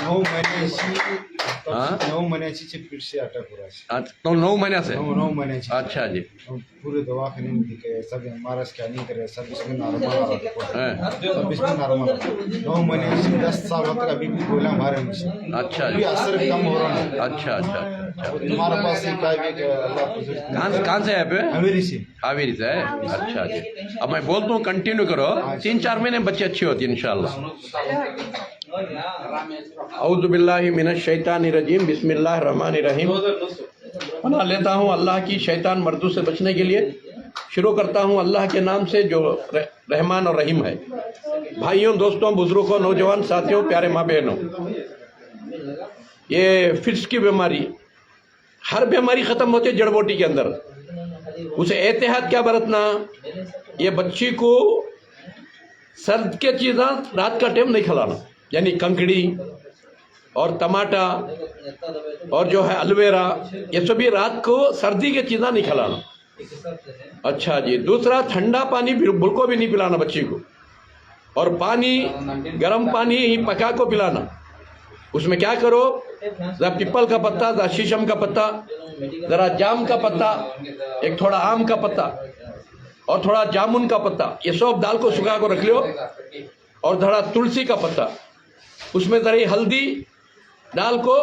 9 महिन्याची हा? 9 महिन्याची चिपीटशी अटक करायची. तो 9 महिन्याचे 9 महिन्याची. अच्छा जी. पूरे दवाखाने में दिखे, सब हमारा स्कैनिंग करे, सब इसमें नॉर्मल आ रहा हाँ। सब इसमें नॉर्मल. 9 महिन्याची 10 साल तक अभी भी गोला मारे मुझे. अच्छा अभी जी. असर कम हो रहा है. अच्छा अच्छा अच्छा. हमारे पास एक क्या है कि अल्लाह कहाँ से है पे? अमेरी से. हावेरी से है. अच्छा जी. अब मैं बोलता हूँ कंटिन्यू करो, 3-4 महीने बच्चे अच्छी होती है इंशाल्लाह. औज़ु बिल्लाहि मिनश शैतानिर रजीम, बिस्मिल्लाहिर रहमानिर रहीम. पनाह लेता हूँ अल्लाह की शैतान मर्दों से बचने के लिए. शुरू करता हूँ अल्लाह के नाम से जो रहमान और रहीम है. भाइयों, दोस्तों, बुजुर्गों, नौजवान साथियों, प्यारे माँ बहनों, ये फिट्स की बीमारी, हर बीमारी ख़त्म होती है जड़ बूटी के अंदर. उसे एहतियात क्या बरतना? ये बच्ची को सर्द के चीज़ा रात का टाइम नहीं खिलाना, यानी कंकड़ी और टमाटा और जो है अलवेरा, ये सभी रात को सर्दी के चीज़ा नहीं खिलाना. अच्छा जी. दूसरा, ठंडा पानी बिल्कुल को भी नहीं पिलाना बच्ची को. और पानी, गर्म पानी ही पका को पिलाना. उसमें क्या करो, ज़रा पीपल का पत्ता, ज़रा शीशम का पत्ता, ज़रा जाम का पत्ता, एक थोड़ा आम का पत्ता और थोड़ा जामुन का पत्ता, ये सब दाल को सुखा को रख लो. और थोड़ा तुलसी का पत्ता, उसमें ज़रा हल्दी दाल को,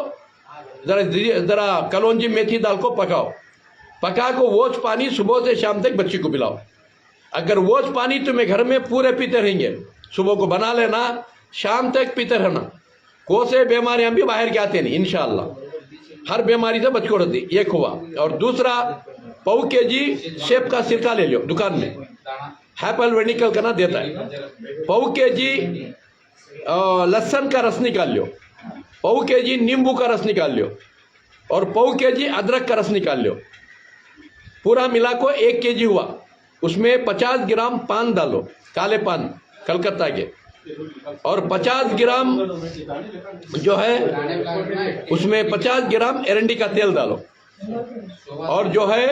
ज़रा कलौंजी मेथी दाल को पकाओ. पका को वोच पानी सुबह से शाम तक बच्ची को पिलाओ. अगर वोच पानी तुम्हें घर में पूरे पीते रहेंगे, सुबह को बना लेना, शाम तक पीते रहना, को से बीमारियां भी बाहर के आते नहीं इंशाअल्लाह. हर बीमारी से बच को रहती. एक हुआ. और दूसरा, पाव केजी सेब का सिरका ले लो दुकान में, हैपल वेनिकल का ना देता है. पाव केजी लहसुन का रस निकाल लो, पाव केजी नींबू का रस निकाल लो और पाव केजी अदरक का रस निकाल लो. पूरा मिला को 1 केजी हुआ. उसमें 50 ग्राम पान डालो, काले पान कलकत्ता के, और 50 ग्राम जो है उसमें 50 ग्राम एरंडी का तेल डालो. और जो है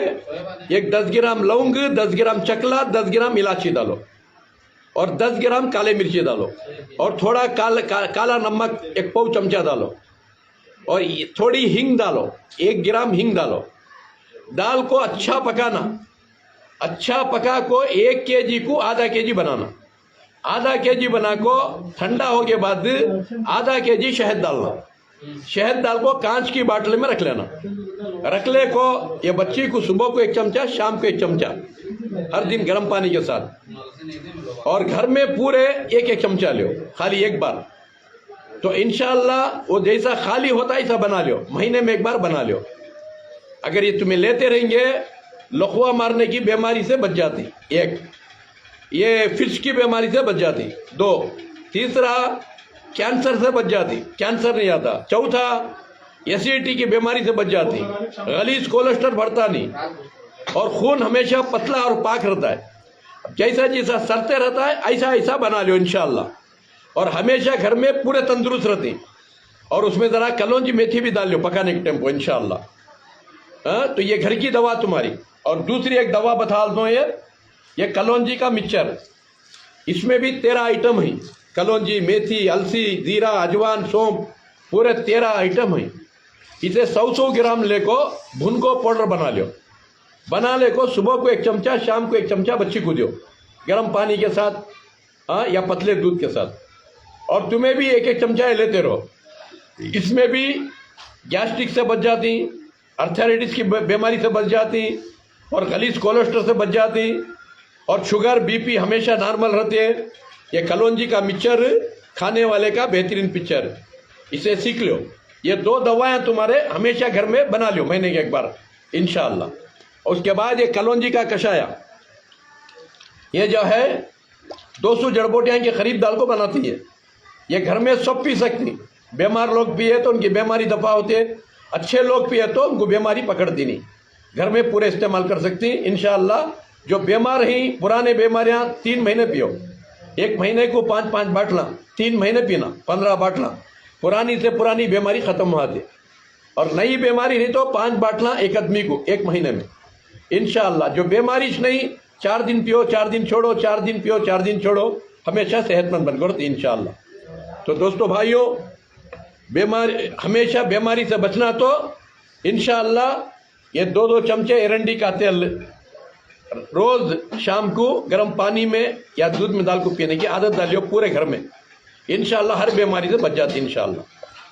एक 10 ग्राम लौंग, 10 ग्राम चकला, 10 ग्राम इलायची डालो और 10 ग्राम काले मिर्ची डालो और थोड़ा काला नमक 1 पाव चमचा डालो और थोड़ी हींग डालो, 1 ग्राम हींग डालो. दाल को अच्छा पकाना. अच्छा पका को 1 केजी को आधा केजी बनाना. आधा केजी बना को ठंडा हो के बाद आधा केजी शहद डालना. शहद डाल को कांच की बाटली में रख लेना. रख ले को ये बच्ची को सुबह को 1 चमचा, शाम को 1 चमचा, हर दिन गर्म पानी के साथ. और घर में पूरे 1-1 चमचा लो, खाली एक बार. तो इंशाअल्लाह वो जैसा खाली होता है ऐसा बना लो, महीने में 1 बार बना लो. अगर ये तुम्हें लेते रहेंगे, लकवा मारने की बीमारी से बच जाती. 1, ये फिट्स की बीमारी से बच जाती. 2, तीसरा, कैंसर से बच जाती, कैंसर नहीं आता. चौथा, एसिडिटी की बीमारी से बच जाती. गलीज कोलेस्ट्रॉल बढ़ता नहीं और खून हमेशा पतला और पाक रहता है. जैसा जैसा सरते रहता है ऐसा ऐसा बना लो इंशाअल्लाह. और हमेशा घर में पूरे तंदुरुस्त रहती. और उसमें ज़रा कलौंजी मेथी भी डाल लो पकाने के टाइम को इंशाअल्लाह. तो ये घर की दवा तुम्हारी. और दूसरी एक दवा बता दो, ये कलौंजी का मिक्सचर. इसमें भी 13 आइटम है. कलौंजी, मेथी, अलसी, जीरा, अजवान, सौंफ, पूरे 13 आइटम है. इसे 100 ग्राम लेको भुन को पाउडर बना लो. बना ले को सुबह को 1 चमचा, शाम को 1 चमचा बच्ची को दो गर्म पानी के साथ, या पतले दूध के साथ. और तुम्हें भी 1-1 चमचा लेते रहो. इसमें भी गैस्ट्रिक से बच जाती, अर्थराइटिस की बीमारी से बच जाती और गलीज कोलेस्ट्रॉल से बच जाती और शुगर, बीपी हमेशा नॉर्मल रहते हैं. ये कलौंजी का मिक्सचर खाने वाले का बेहतरीन पिक्चर, इसे सीख लो. ये 2 दवाएं तुम्हारे हमेशा घर में बना लो महीने के 1 बार इंशाअल्लाह. उसके बाद ये कलौंजी का कषाया, ये जो है 200 जड़ बूटियां के करीब दाल को बनाती है. ये घर में सब पी सकती. बीमार लोग पिए तो उनकी बीमारी दफा होती है, अच्छे लोग पिए तो उनको बीमारी पकड़ती नहीं. घर में पूरे इस्तेमाल कर सकती इंशाअल्लाह. जो बीमार हैं, पुराने बीमारियां, 3 महीने पियो. 1 महीने को 5-5 बाटला, 3 महीने पीना, 15 बाटला. पुरानी से पुरानी बीमारी खत्म हो जाती. और नई बीमारी नहीं तो 5 बाटला एक आदमी को 1 महीने में इंशाअल्लाह. जो बीमारी नहीं, 4 दिन पियो, 4 दिन छोड़ो, 4 दिन पियो, 4 दिन छोड़ो, हमेशा सेहतमंद बनकर इंशाअल्लाह. तो दोस्तों, भाइयों, बीमारी, हमेशा बीमारी से बचना तो इंशाअल्लाह ये 2-2 चमचे एरंडी का तेल रोज शाम को गर्म पानी में या दूध में डाल को पीने की आदत डालियो पूरे घर में, इंशाअल्लाह हर बीमारी से बच जाती है इंशाअल्लाह।